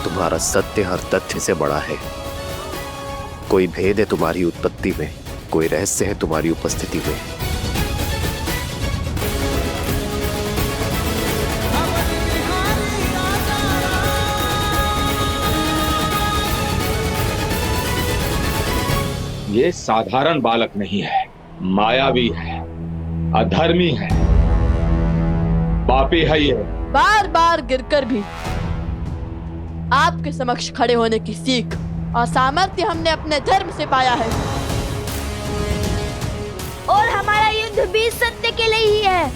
तुम्हारा सत्य हर तथ्य से बड़ा है। कोई भेद है तुम्हारी उत्पत्ति में, कोई रहस्य है तुम्हारी उपस्थिति में। ये साधारण बालक नहीं है, मायावी है, अधर्मी है, पापी है। ये बार बार गिरकर भी आपके समक्ष खड़े होने की सीख और सामर्थ्य हमने अपने धर्म से पाया है। और हमारा युद्ध भी सत्य के लिए ही है,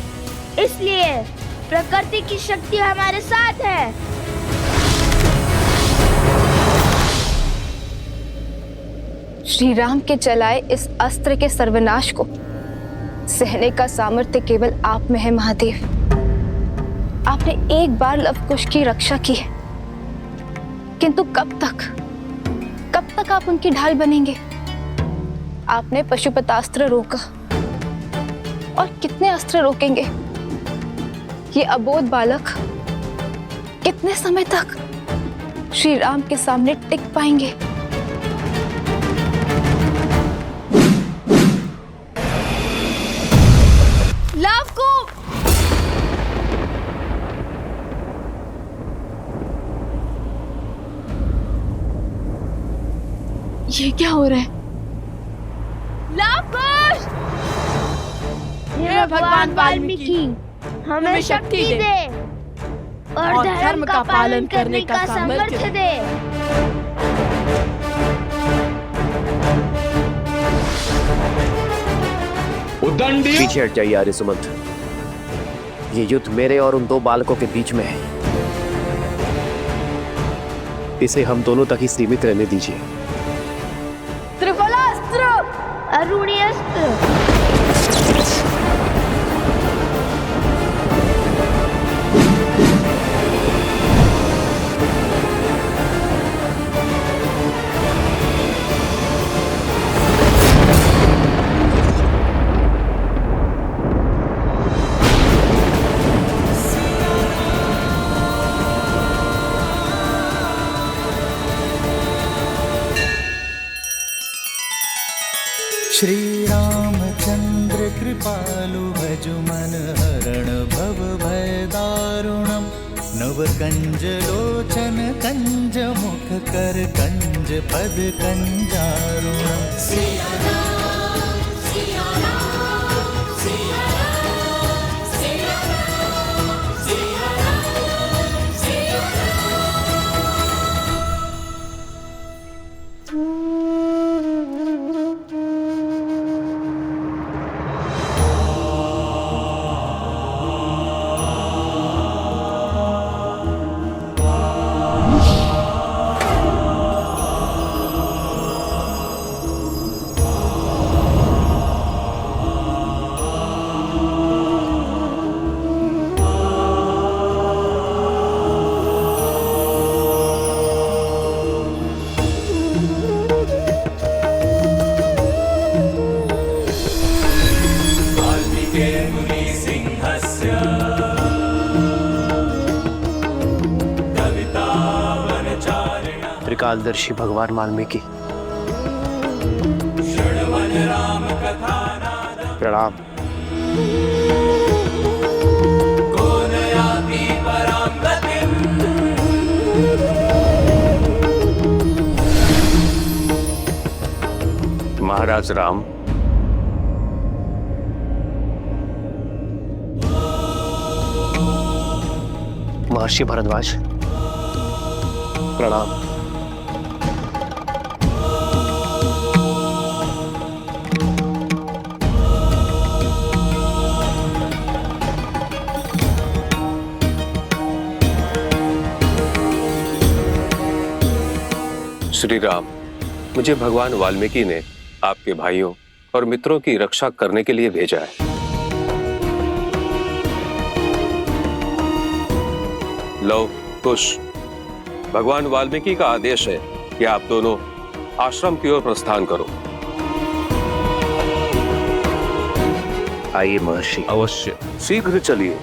इसलिए प्रकृति की शक्ति हमारे साथ है। श्री राम के चलाए इस अस्त्र के सर्वनाश को सहने का सामर्थ्य केवल आप में है महादेव। आपने एक बार लवकुश की रक्षा की है, किंतु कब तक आप उनकी ढाल बनेंगे? आपने पशुपतास्त्र रोका, और कितने अस्त्र रोकेंगे? ये अबोध बालक कितने समय तक श्री राम के सामने टिक पाएंगे? ये क्या हो रहा है? लवकुश! हे भगवान वाल्मीकि, हमें शक्ति दे और धर्म का पालन करने का सामर्थ्य दे। उद्दंडी, पीछे हट जाइए आर्य सुमंत। ये युद्ध मेरे और उन दो बालकों के बीच में है। इसे हम दोनों तक ही सीमित रहने दीजिए। त्रिफलास्त्र, अरुणियस्त्र, श्री रामचंद्र कृपालु भजु मन हरण भव भय दारुणम। नव कंज लोचन कंज मुख कर कंज पद कंजारुणम। त्रिकालदर्शी भगवान वाल्मीकि, प्रणाम। महाराज राम, महर्षि भरद्वाज, प्रणाम। श्री राम, मुझे भगवान वाल्मीकि ने आपके भाइयों और मित्रों की रक्षा करने के लिए भेजा है। लव कुश, भगवान वाल्मीकि का आदेश है कि आप दोनों आश्रम की ओर प्रस्थान करो। आइए महर्षि। अवश्य, शीघ्र चलिए।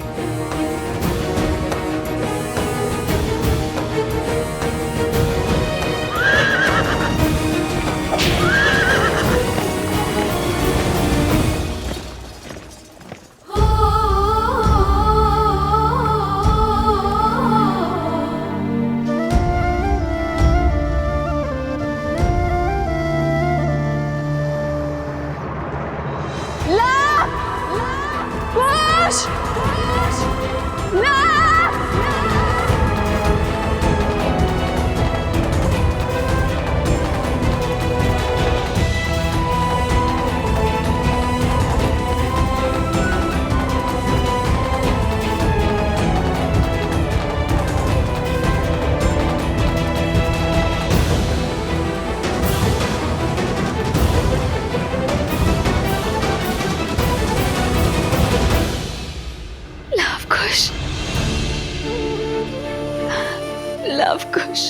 लव कुश।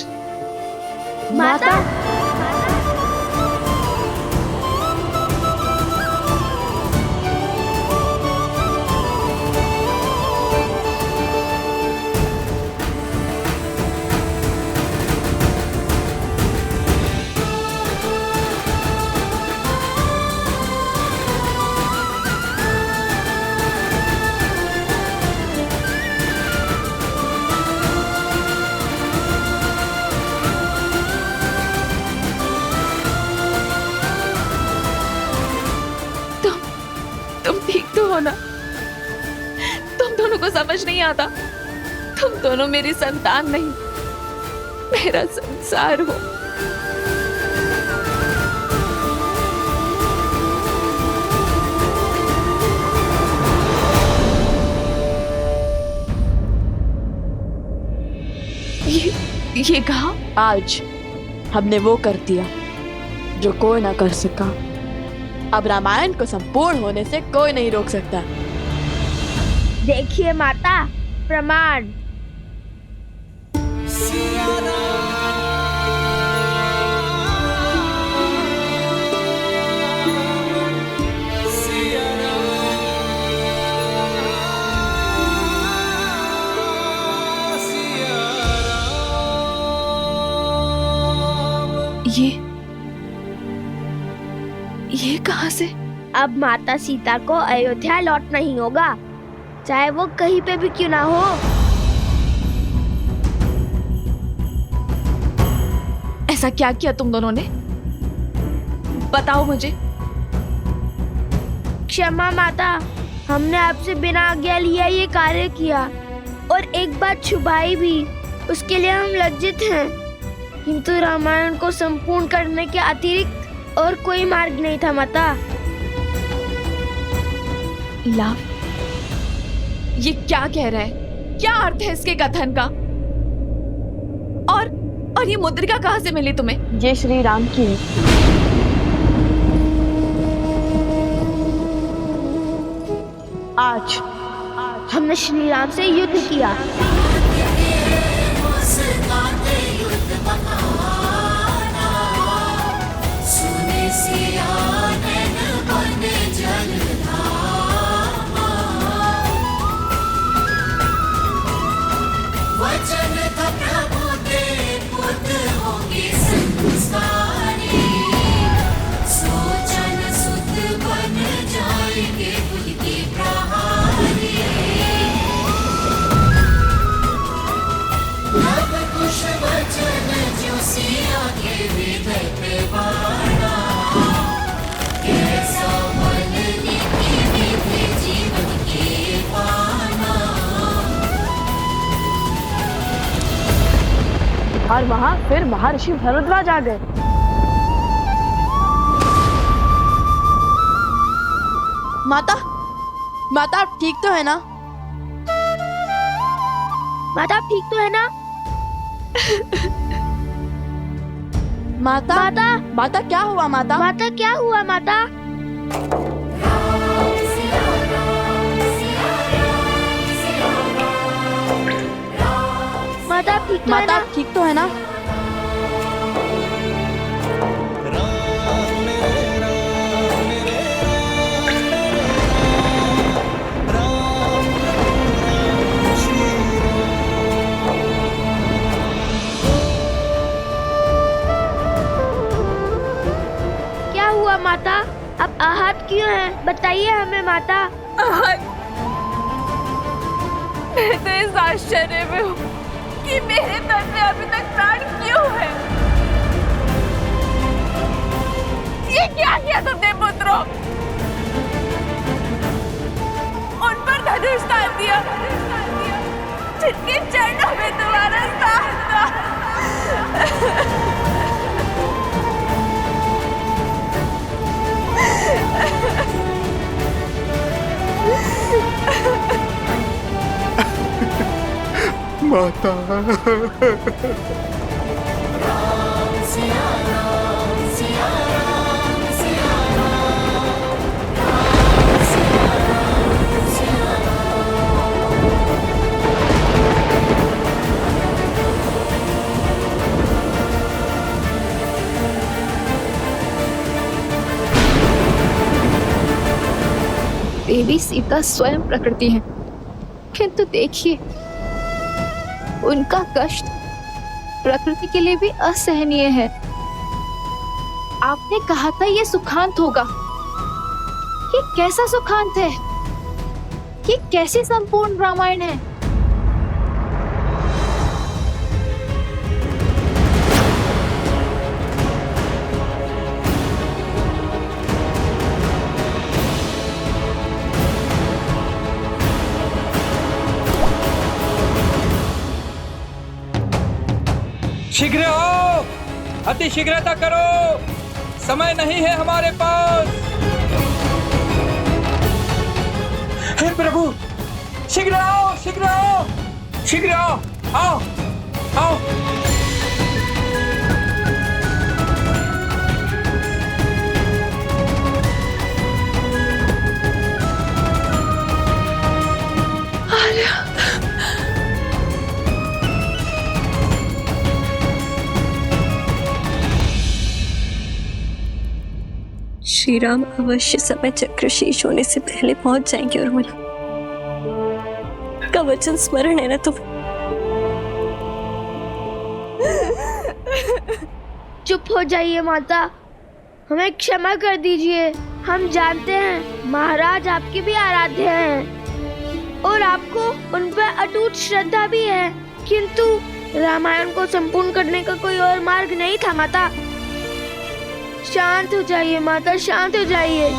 माता तुम ठीक तो हो ना? तुम दोनों को समझ नहीं आता? तुम दोनों मेरी संतान नहीं, मेरा संसार हो। ये कहा? आज हमने वो कर दिया जो कोई ना कर सका। अब रामायण को संपूर्ण होने से कोई नहीं रोक सकता। देखिए माता, प्रमाण। ये कहां से? अब माता सीता को अयोध्या लौटना ही होगा, चाहे वो कहीं पे भी क्यों ना हो। ऐसा क्या किया तुम दोनों ने? बताओ मुझे। क्षमा माता, हमने आपसे बिना आज्ञा लिया ये कार्य किया और एक बात छुपाई भी, उसके लिए हम लज्जित हैं। किंतु रामायण को संपूर्ण करने के अतिरिक्त और कोई मार्ग नहीं था माता। लव, ये क्या कह रहा है? क्या अर्थ है इसके कथन का? और ये मुद्रिका कहां से मिली तुम्हें? ये श्री राम की है। आज हमने श्री राम से युद्ध किया। और वहां फिर महर्षि भरद्वाज आ गए। माता, माता आप ठीक तो है ना? माता आप ठीक तो है ना? माता, माता, माता क्या हुआ माता? माता क्या हुआ माता? माता आप ठीक तो है माता ना? आप ठीक तो है ना? क्या हुआ माता? आप आहत क्यों हैं? बताइए हमें माता। मैं तो इस आश्चर्य में हूँ कि मेरे तन में अभी तक प्राण क्यों है। ये क्या किया तुमने पुत्रों? उन पर धनुष तान दिया जिनके चरणों में तुम्हारा स्थान था। माता। देवी सीता स्वयं प्रकृति हैं, किंतु देखिए उनका कष्ट प्रकृति के लिए भी असहनीय है। आपने कहा था ये सुखांत होगा, ये कैसा सुखांत है? ये कैसी संपूर्ण रामायण है? शीघ्र हो, अति शीघ्रता करो, समय नहीं है हमारे पास। हे प्रभु, शीघ्र आओ, शीघ्र आओ, शीघ्र आओ, आओ, आओ। श्री राम अवश्य समय चक्र शेष होने से पहले पहुंच जाएंगे। और मुझे का वचन स्मरण है ना तुम्हें? चुप हो जाइए माता, हमें क्षमा कर दीजिए। हम जानते हैं महाराज आपके भी आराध्य हैं और आपको उन पर अटूट श्रद्धा भी है, किंतु रामायण को संपूर्ण करने का कोई और मार्ग नहीं था माता। शांत हो जाइए माता, शांत हो जाइए।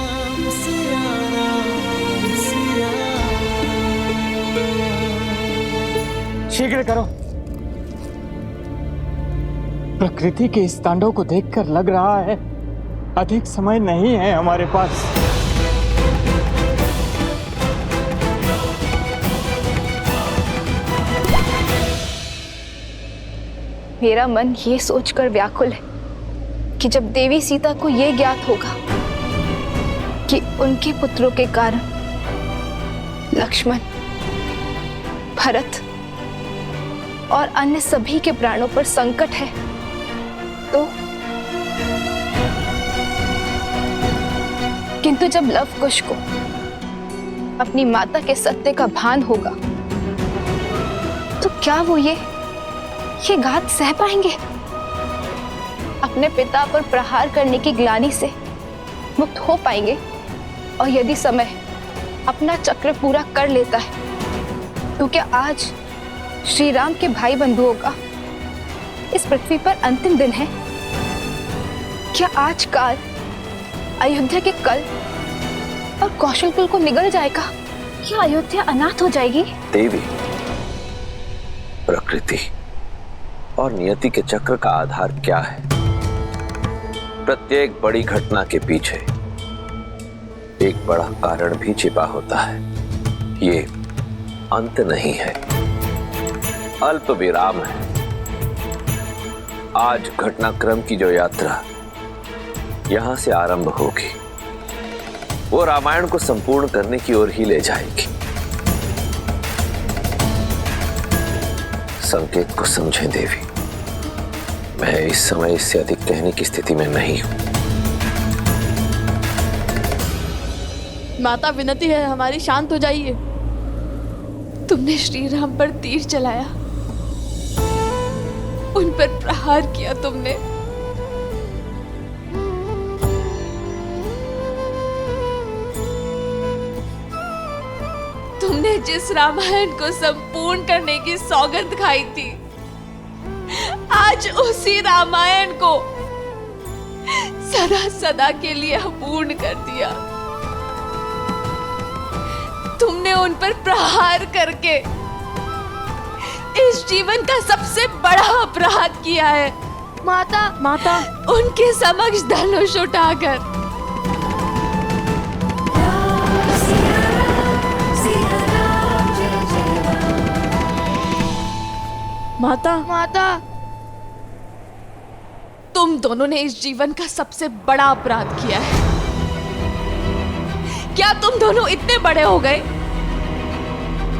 शीघ्र करो। प्रकृति के इस तांडव को देखकर लग रहा है अधिक समय नहीं है हमारे पास। मेरा मन ये सोचकर व्याकुल है कि जब देवी सीता को यह ज्ञात होगा कि उनके पुत्रों के कारण लक्ष्मण, भरत और अन्य सभी के प्राणों पर संकट है, तो किंतु जब लव कुश को अपनी माता के सत्य का भान होगा तो क्या वो ये घात सह पाएंगे? अपने पिता पर प्रहार करने की ग्लानि से मुक्त हो पाएंगे? और यदि समय अपना चक्र पूरा कर लेता है तो क्या आज श्री राम के भाई बंधुओं का इस पृथ्वी पर अंतिम दिन है? क्या आज काल अयोध्या के कल और कौशलकुल को निगल जाएगा? क्या अयोध्या अनाथ हो जाएगी? देवी, प्रकृति और नियति के चक्र का आधार क्या है? प्रत्येक बड़ी घटना के पीछे एक बड़ा कारण भी छिपा होता है। ये अंत नहीं है, अल्प विराम है। आज घटनाक्रम की जो यात्रा यहां से आरंभ होगी वो रामायण को संपूर्ण करने की ओर ही ले जाएगी। संकेत को समझें देवी, मैं इस समय इससे अधिक कहने की स्थिति में नहीं हूं। माता विनती है हमारी, शांत हो जाइए। तुमने श्री राम पर तीर चलाया, उन पर प्रहार किया तुमने। तुमने जिस रामायण को संपूर्ण करने की सौगंध खाई थी, आज उसी रामायण को सदा सदा के लिए अपूर्ण कर दिया। तुमने उन पर प्रहार करके इस जीवन का सबसे बड़ा अपराध किया है। माता उनके समक्ष धनुष उठाकर माता तुम दोनों ने इस जीवन का सबसे बड़ा अपराध किया है। क्या तुम दोनों इतने बड़े हो गए,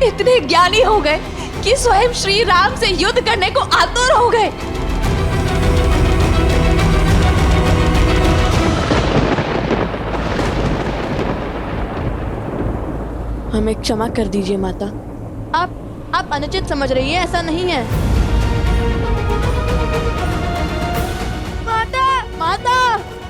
इतने ज्ञानी हो गए कि स्वयं श्री राम से युद्ध करने को आतुर हो गए? हमें क्षमा कर दीजिए माता। आप अनुचित समझ रही है, ऐसा नहीं है। माता,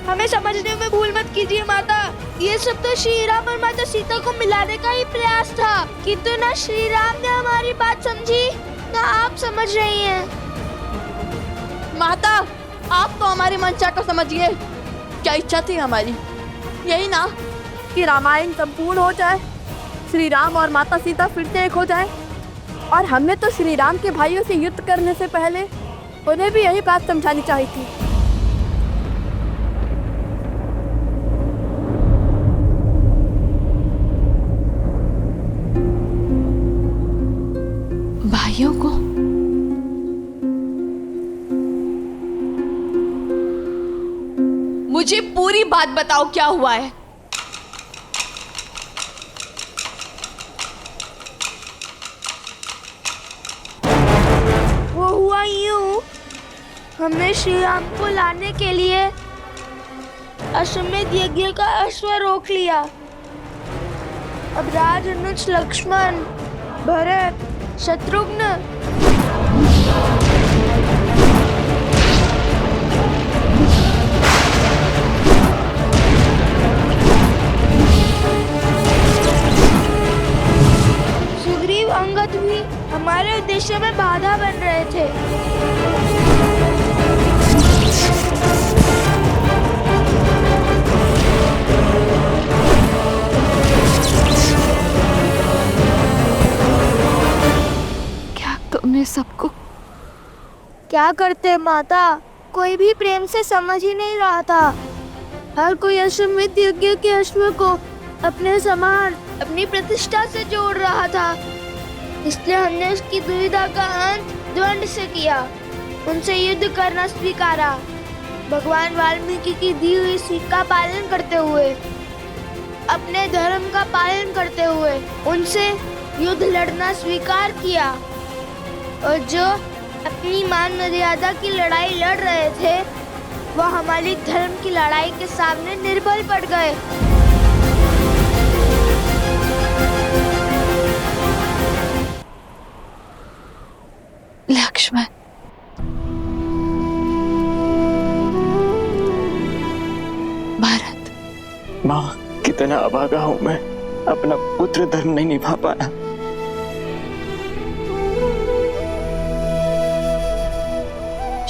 हमें समझने में भूल मत कीजिए माता। ये सब तो श्री राम और माता सीता को मिलाने का ही प्रयास था, किंतु ना श्री राम ने हमारी बात समझी ना आप समझ रही हैं। माता, आप तो हमारी मंशा को समझिए। क्या इच्छा थी हमारी? यही ना कि रामायण संपूर्ण हो जाए, श्री राम और माता सीता फिर से एक हो जाए। और हमने तो श्री राम के भाइयों से युद्ध करने से पहले उन्हें भी यही बात समझानी चाहिए थी। भाइयों को? मुझे पूरी बात बताओ, क्या हुआ है? वो हुआ यूं, हमने श्री राम को लाने के लिए अश्वमेध यज्ञ का अश्व रोक लिया। अब राज अनुज लक्ष्मण, भरत, शत्रुघ्न सुग्रीव, अंगद भी हमारे उद्देश्य में बाधा बन रहे थे। तुमने सबको क्या करते माता, कोई भी प्रेम से समझ ही नहीं रहा था। हर कोई अश्वमेध यज्ञ के अश्व को अपने समान, अपनी प्रतिष्ठा से जोड़ रहा था। इसलिए हमने उसकी दुविधा का अंत द्वंद से किया, उनसे युद्ध करना स्वीकारा। भगवान वाल्मीकि की दी हुई सीख का पालन करते हुए, अपने धर्म का पालन करते हुए उनसे युद्ध लड़ना स्वीकार किया। और जो अपनी मान मर्यादा की लड़ाई लड़ रहे थे, वह हमारी धर्म की लड़ाई के सामने निर्बल पड़ गए। लक्ष्मण, भारत। माँ, कितना अभागा हूँ मैं, अपना पुत्र धर्म नहीं निभा पाया।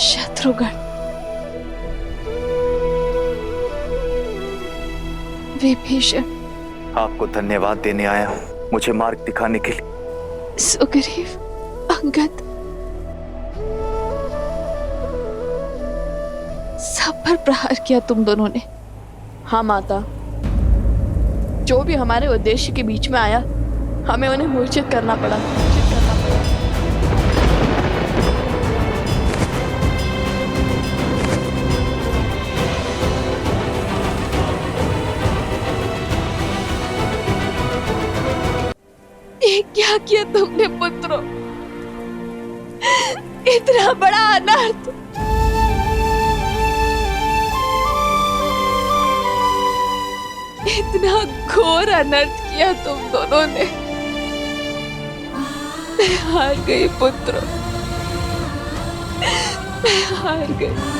शत्रुघ्न, विभीषण, आपको धन्यवाद देने आया हूँ, मुझे मार्ग दिखाने के लिए। सुग्रीव, अंगद, सब पर प्रहार किया तुम दोनों ने। हाँ माता, जो भी हमारे उद्देश्य के बीच में आया, हमें उन्हें मूर्छित करना पड़ा। ये क्या किया तुमने पुत्रों? इतना बड़ा अनर्थ। इतना घोर अनर्थ किया तुम दोनों ने। मैं हार गई पुत्रों, मैं हार गई।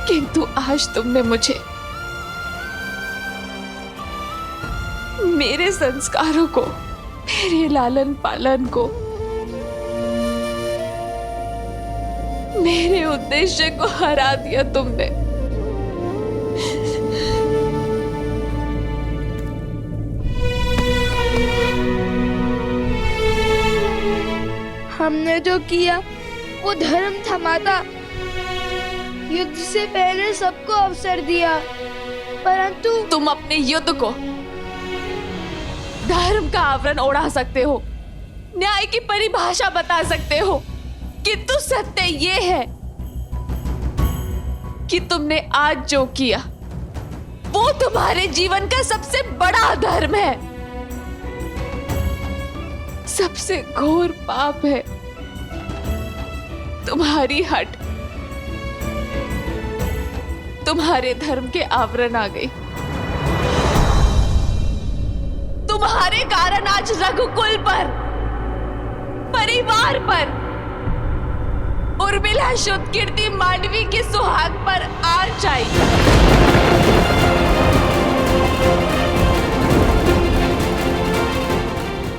किंतु आज तुमने मुझे मेरे संस्कारों को, मेरे लालन पालन को, मेरे उद्देश्य को हरा दिया तुमने। हमने जो किया वो धर्म था माता। युद्ध से पहले सबको अवसर दिया, परंतु तुम अपने युद्ध को धर्म का आवरण ओढ़ा सकते हो, न्याय की परिभाषा बता सकते हो, किंतु सत्य ये है कि तुमने आज जो किया वो तुम्हारे जीवन का सबसे बड़ा धर्म है, सबसे घोर पाप है। तुम्हारी हट तुम्हारे धर्म के आवरण आ गई। तुम्हारे कारण आज रघुकुल पर, परिवार पर, उर्मिला शुद्ध कीर्ति मांडवी के सुहाग पर आँच आई।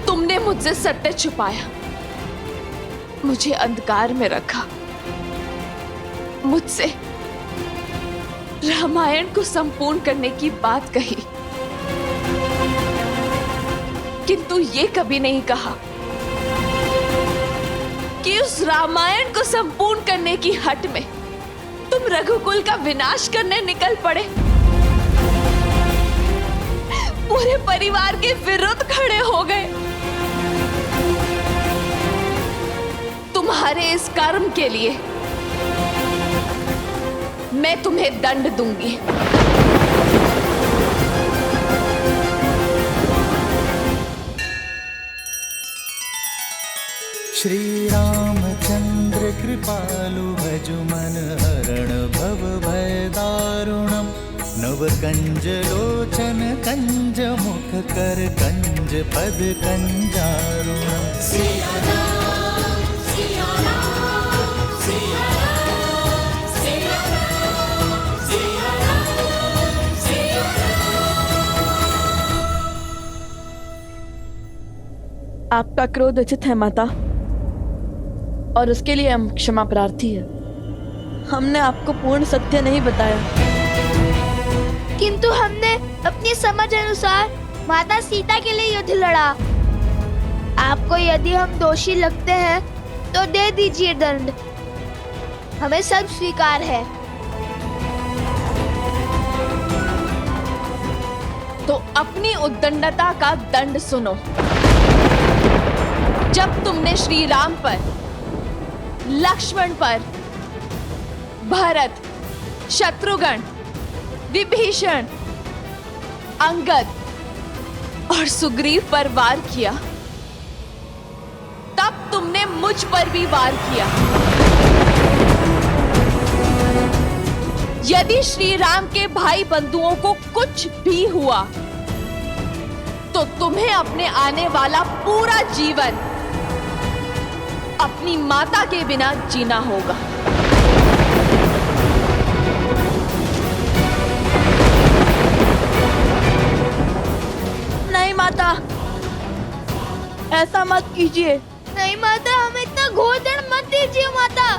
तुमने मुझसे सट्टे छुपाया, मुझे अंधकार में रखा, मुझसे रामायण को संपूर्ण करने की बात कही, किंतु ये कभी नहीं कहा कि उस रामायण को संपूर्ण करने की हट में तुम रघुकुल का विनाश करने निकल पड़े, पूरे परिवार के विरुद्ध खड़े हो गए। तुम्हारे इस कर्म के लिए मैं तुम्हें दंड दूंगी। श्री रामचंद्र कृपालु भजु मन हरण भव भय दारुणम नव कंज लोचन कंज मुख कर कंज पद कंजारुणम। आपका क्रोध उचित है माता, और उसके लिए हम क्षमा प्रार्थी है। हमने आपको पूर्ण सत्य नहीं बताया, किंतु हमने अपनी समझ अनुसार माता सीता के लिए युद्ध लड़ा। आपको यदि हम दोषी लगते हैं तो दे दीजिए दंड, हमें सब स्वीकार है। तो अपनी उद्दंडता का दंड सुनो। जब तुमने श्री राम पर, लक्ष्मण पर, भरत, शत्रुघ्न, विभीषण, अंगद और सुग्रीव पर वार किया, तब तुमने मुझ पर भी वार किया। यदि श्री राम के भाई बंधुओं को कुछ भी हुआ तो तुम्हें अपने आने वाला पूरा जीवन अपनी माता के बिना जीना होगा। नहीं माता, ऐसा मत कीजिए। नहीं माता, हमें इतना घोर दंड मत दीजिए माता।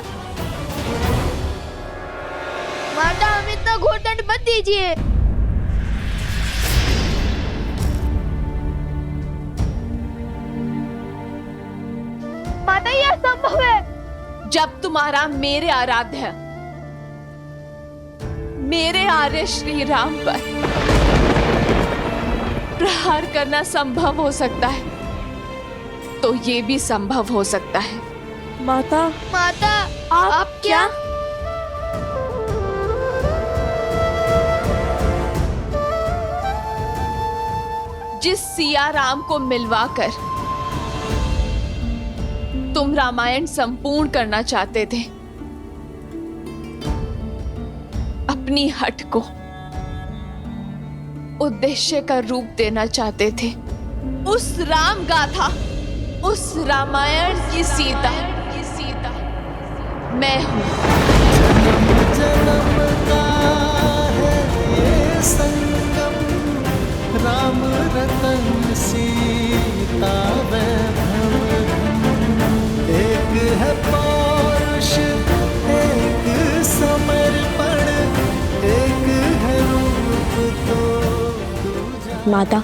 माता, हमें इतना घोर दंड मत दीजिए। माता, यह संभव है। जब तुम्हारा मेरे आराध्य, मेरे आर्य श्री राम पर प्रहार करना संभव हो सकता है, तो ये भी संभव हो सकता है। माता, माता, आप क्या? जिस सिया राम को मिलवाकर तुम रामायण संपूर्ण करना चाहते थे, अपनी हट को उद्देश्य का रूप देना चाहते थे, उस राम गाथा, उस रामायण की सीता मैं हूं। जन्म का है ये संगम, राम रतन सीता वैभव। एक है पौरुष, एक समर्पण, एक है रूप तो। माता,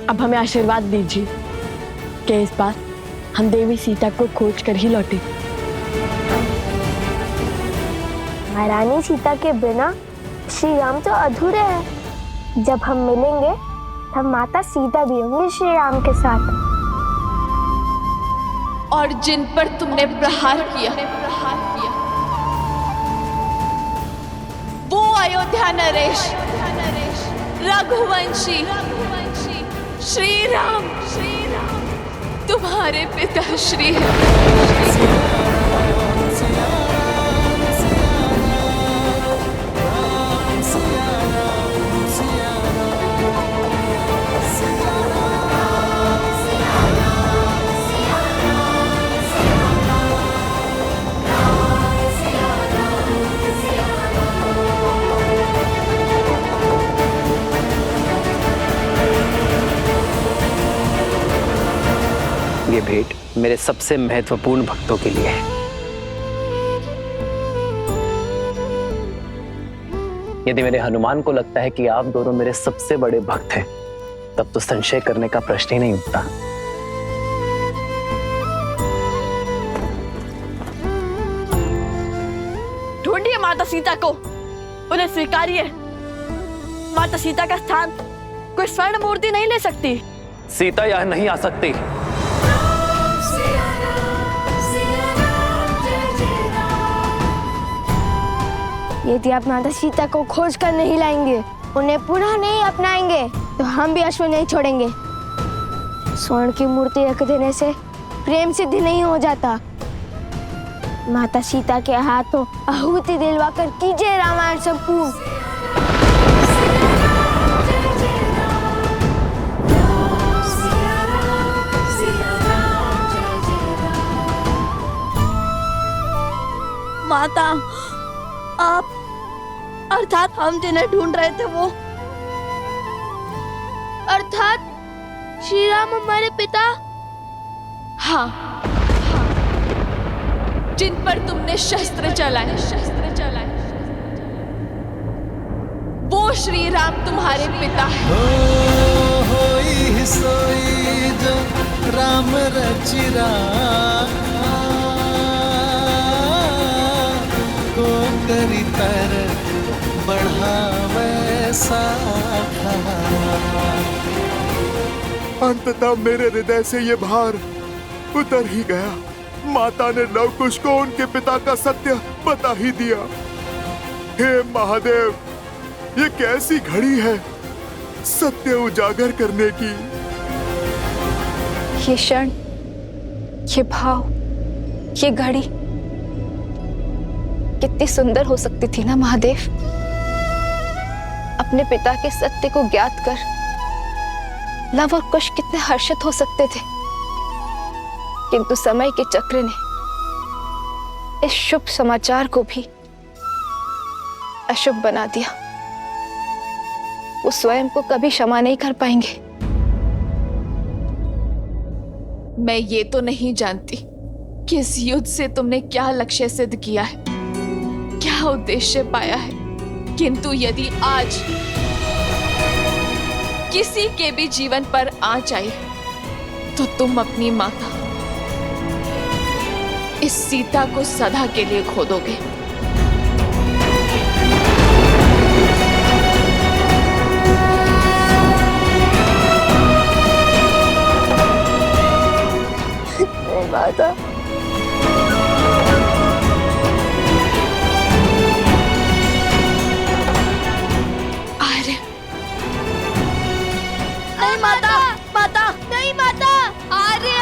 अब हमें आशीर्वाद दीजिए कि इस बार हम देवी सीता को खोज कर ही लौटे। महारानी सीता के बिना श्री राम तो अधूरे हैं। जब हम मिलेंगे तब माता सीता भी होंगी श्री राम के साथ। और जिन पर तुमने प्रहार किया, वो अयोध्या नरेश रघुवंशी श्री राम तुम्हारे पिता श्री है। ये भेंट मेरे सबसे महत्वपूर्ण भक्तों के लिए है। यदि मेरे हनुमान को लगता है कि आप दोनों मेरे सबसे बड़े भक्त हैं, तब तो संशय करने का प्रश्न ही नहीं उठता। ढूंढिए माता सीता को, उन्हें स्वीकारिए। माता सीता का स्थान कोई स्वर्ण मूर्ति नहीं ले सकती। सीता यहां नहीं आ सकती। यदि आप माता सीता को खोज कर नहीं लाएंगे, उन्हें पुनः नहीं अपनाएंगे, तो हम भी अश्व नहीं छोड़ेंगे। स्वर्ण की मूर्ति रख देने से प्रेम सिद्ध नहीं हो जाता। माता सीता के हाथों आहुति दिलवाकर कीजिए रामायण संपूर्ण। माता, आप अर्थात हम जिन्हें ढूंढ रहे थे वो, अर्थात श्री राम हमारे पिता? हाँ, जिन पर तुमने शस्त्र चलाए, वो श्री राम तुम्हारे पिता है। होई सोई जो राम रचिरा को करी तर बढ़ावे साखा। अंततः मेरे हृदय से ये भार उतर ही गया। माता ने लव कुश को उनके पिता का सत्य बता ही दिया। हे महादेव, ये कैसी घड़ी है सत्य उजागर करने की। ये क्षण, ये भाव, ये घड़ी कितनी सुंदर हो सकती थी ना महादेव। अपने पिता के सत्य को ज्ञात कर लव और कुश कितने हर्षित हो सकते थे, किंतु समय के चक्र ने इस शुभ समाचार को भी अशुभ बना दिया। वो स्वयं को कभी क्षमा नहीं कर पाएंगे। मैं ये तो नहीं जानती कि इस युद्ध से तुमने क्या लक्ष्य सिद्ध किया है, क्या उद्देश्य पाया है, किंतु यदि आज किसी के भी जीवन पर आँच आई तो तुम अपनी माता इस सीता को सदा के लिए खो दोगे। माता, आर्य, नहीं माता, माता, नहीं माता, आर्य,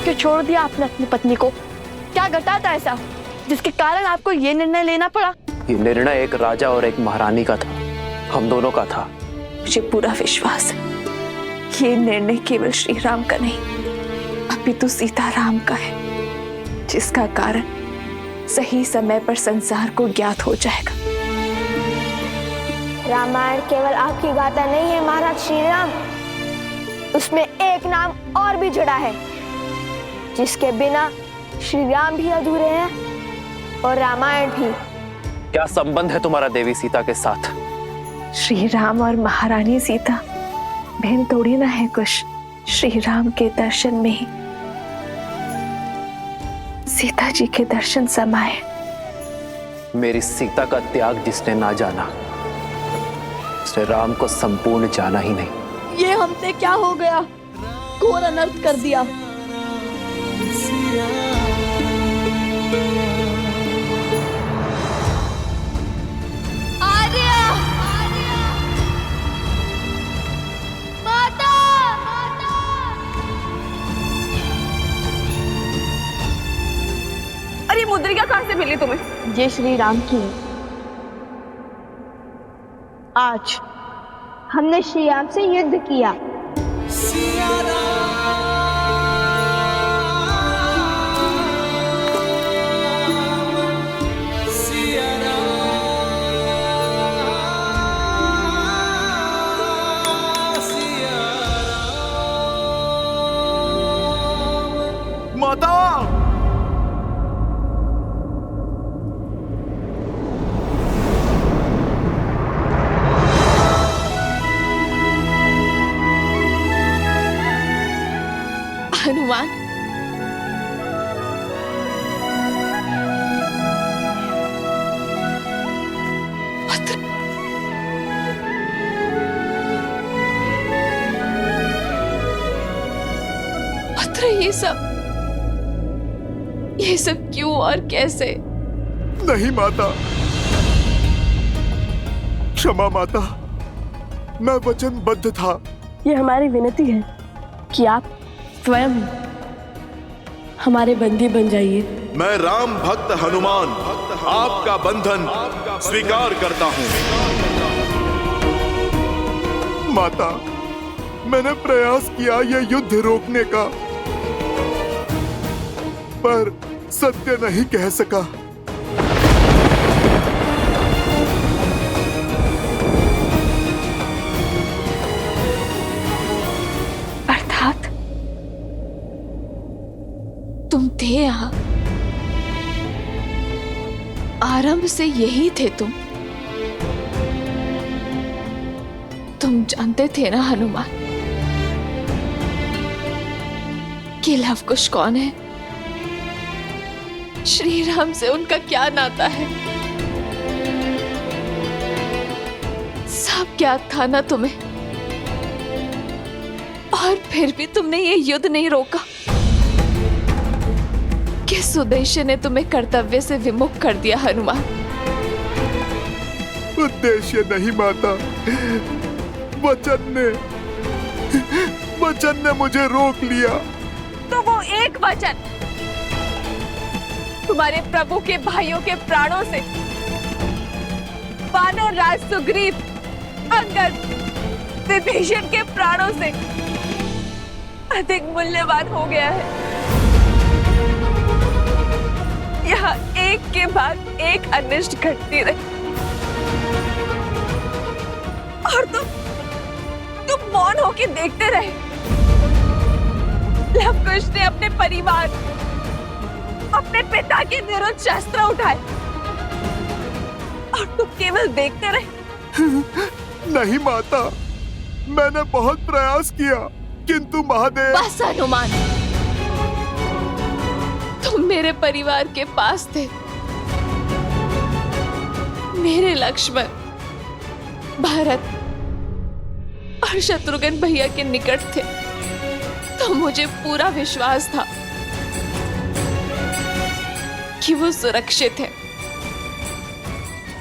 क्यों छोड़ दिया आपने अपनी पत्नी को? क्या घटा था ऐसा जिसके कारण आपको ये निर्णय लेना पड़ा? ये निर्णय एक राजा और एक महारानी का था, हम दोनों का था। मुझे पूरा विश्वास है ये निर्णय केवल श्री राम का नहीं, अपितु सीताराम का है, जिसका कारण सही समय पर संसार को ज्ञात हो जाएगा। रामायण केवल आपकी गाथा नहीं है महाराज श्री राम, उसमें एक नाम और भी जुड़ा है, जिसके बिना श्री राम भी अधूरे हैं और रामायण भी। क्या संबंध है तुम्हारा देवी सीता के साथ? श्री राम और महारानी सीता बहन थोड़ी ना है कुछ। श्री राम के दर्शन में ही सीता जी के दर्शन समाये। मेरी सीता का त्याग जिसने ना जाना, उसने राम को संपूर्ण जाना ही नहीं। हमसे क्या हो गया? घोर अनर्थ कर दिया। अरे मुद्रिका कहाँ से मिली तुम्हें? ये श्री राम की। आज हमने श्री राम से युद्ध किया। माता! हनुमान, पुत्र, ये सब क्यों और कैसे? नहीं माता, क्षमा माता, मैं वचनबद्ध था। ये हमारी विनती है कि आप स्वयं हमारे बंदी बन जाइए। मैं राम भक्त हनुमान आपका बंधन स्वीकार करता हूँ। माता, मैंने प्रयास किया यह युद्ध रोकने का, पर सत्य नहीं कह सका। अर्थात तुम थे यहाँ, आरंभ से यही थे तुम जानते थे ना हनुमान कि लवकुश कौन है? श्री राम से उनका क्या नाता है? सब ज्ञात था ना तुम्हें, और फिर भी तुमने ये युद्ध नहीं रोका। किस उद्देश्य ने तुम्हें कर्तव्य से विमुख कर दिया हनुमान? उद्देश्य नहीं माता, वचन ने मुझे रोक लिया। तो वो एक वचन तुम्हारे प्रभु के भाइयों के प्राणों से, वानर राज सुग्रीव, अंगद, विभीषण के प्राणों से अधिक मूल्यवान हो गया है। यहाँ एक के बाद एक अनिष्ट घटती रही और तुम मौन होके देखते रहे। लवकुश ने अपने परिवार, अपने पिता के विरुद्ध शस्त्र उठाए और तुम केवल देखते रहे। नहीं माता, मैंने बहुत प्रयास किया, किंतु महादेव। बस हनुमान, तुम मेरे परिवार के पास थे, मेरे लक्ष्मण, भरत और शत्रुघ्न भैया के निकट थे, तो मुझे पूरा विश्वास था कि वो सुरक्षित है।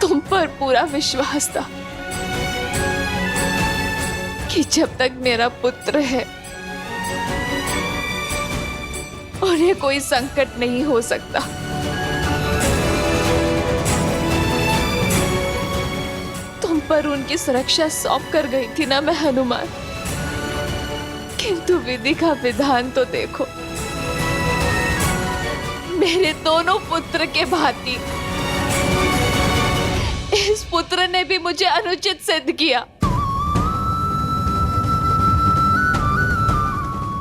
तुम पर पूरा विश्वास था कि जब तक मेरा पुत्र है उन्हें कोई संकट नहीं हो सकता। तुम पर उनकी सुरक्षा सौंप कर गई थी ना मैं हनुमान, किंतु विधि का विधान तो देखो। मेरे दोनों पुत्र के भांति इस पुत्र ने भी मुझे अनुचित सिद्ध किया।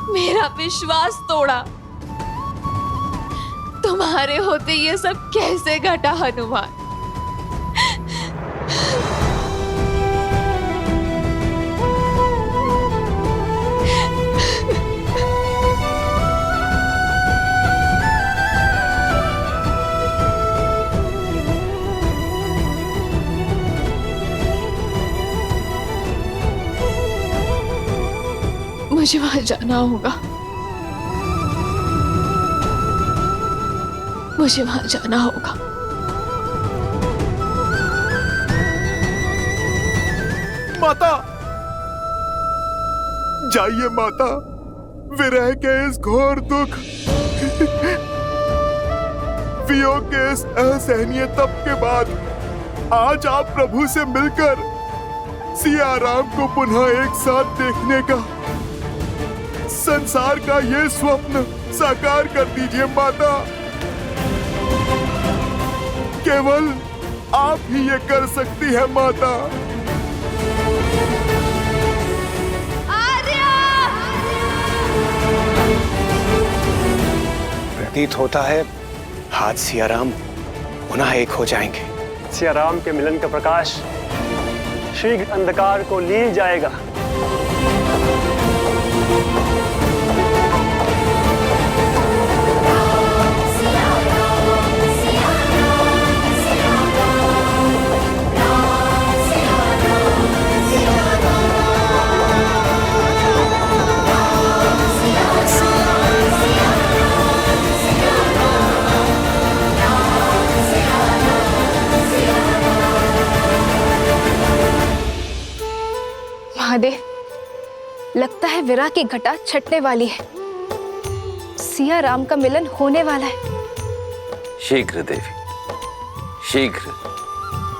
मेरा विश्वास तोड़ा। तुम्हारे होते ये सब कैसे घटा हनुमान? मुझे वहां जाना होगा, मुझे वहां जाना होगा। माता, जाइए माता, विरह के इस घोर दुख, वियोग के इस असहनीय तप के बाद आज आप प्रभु से मिलकर सिया राम को पुनः एक साथ देखने का, संसार का ये स्वप्न साकार कर दीजिए माता। केवल आप ही ये कर सकती है माता। प्रतीत होता है हाथ सियाराम पुनः एक हो जाएंगे। सियाराम के मिलन का प्रकाश शीघ्र अंधकार को लील जाएगा। महादेव, लगता है विरह की घटा छटने वाली है। सिया राम का मिलन होने वाला है। शीघ्र देवी, शीघ्र।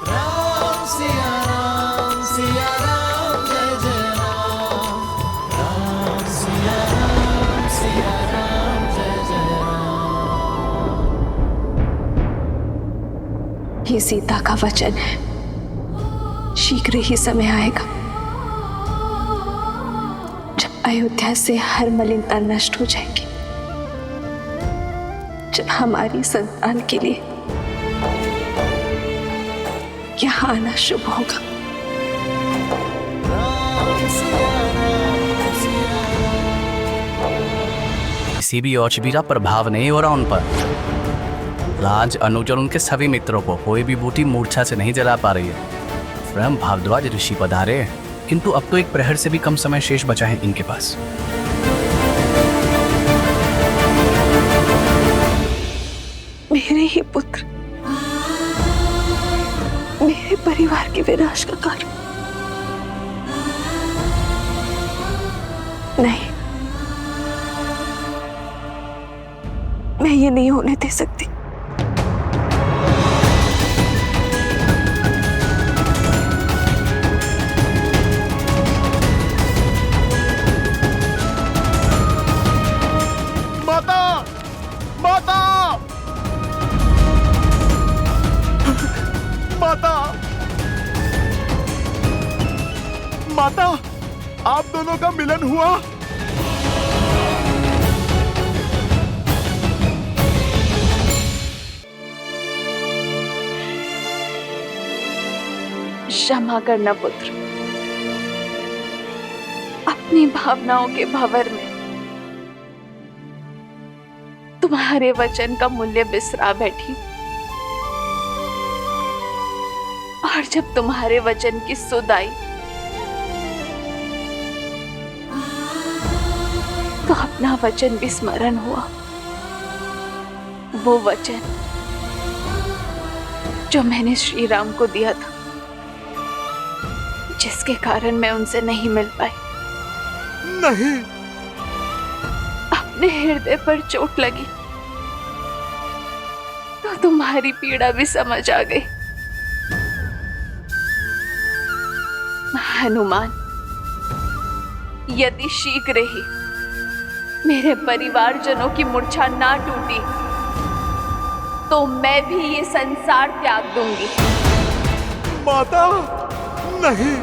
राम सिया राम जय जय राम, राम सिया राम जय जय राम। ये सीता का वचन है, शीघ्र ही समय आएगा अयोध्या से हर मलिनता नष्ट हो जाएगी, जब हमारी संतान के लिए यहाँ आना शुभ होगा। किसी भी औषधि का प्रभाव नहीं हो रहा उन पर। राज, अनुज और उनके सभी मित्रों को कोई भी बूटी मूर्छा से नहीं जला पा रही है। स्वयं भारद्वाज ऋषि पधारे, किंतु अब तो एक प्रहर से भी कम समय शेष बचा है इनके पास। मेरे ही पुत्र मेरे परिवार के विनाश का कारण। नहीं, मैं ये नहीं होने दे सकती। माता, आप दोनों का मिलन हुआ। क्षमा करना पुत्र, अपनी भावनाओं के भंवर में तुम्हारे वचन का मूल्य बिसरा बैठी, और जब तुम्हारे वचन की सुध आई तो अपना वचन भी स्मरण हुआ। वो वचन जो मैंने श्री राम को दिया था, जिसके कारण मैं उनसे नहीं मिल पाई। नहीं, अपने हृदय पर चोट लगी तो तुम्हारी पीड़ा भी समझ आ गई। हनुमान, यदि शीघ्र ही मेरे परिवारजनों की मूर्छा ना टूटी तो मैं भी ये संसार त्याग दूंगी। माता, नहीं।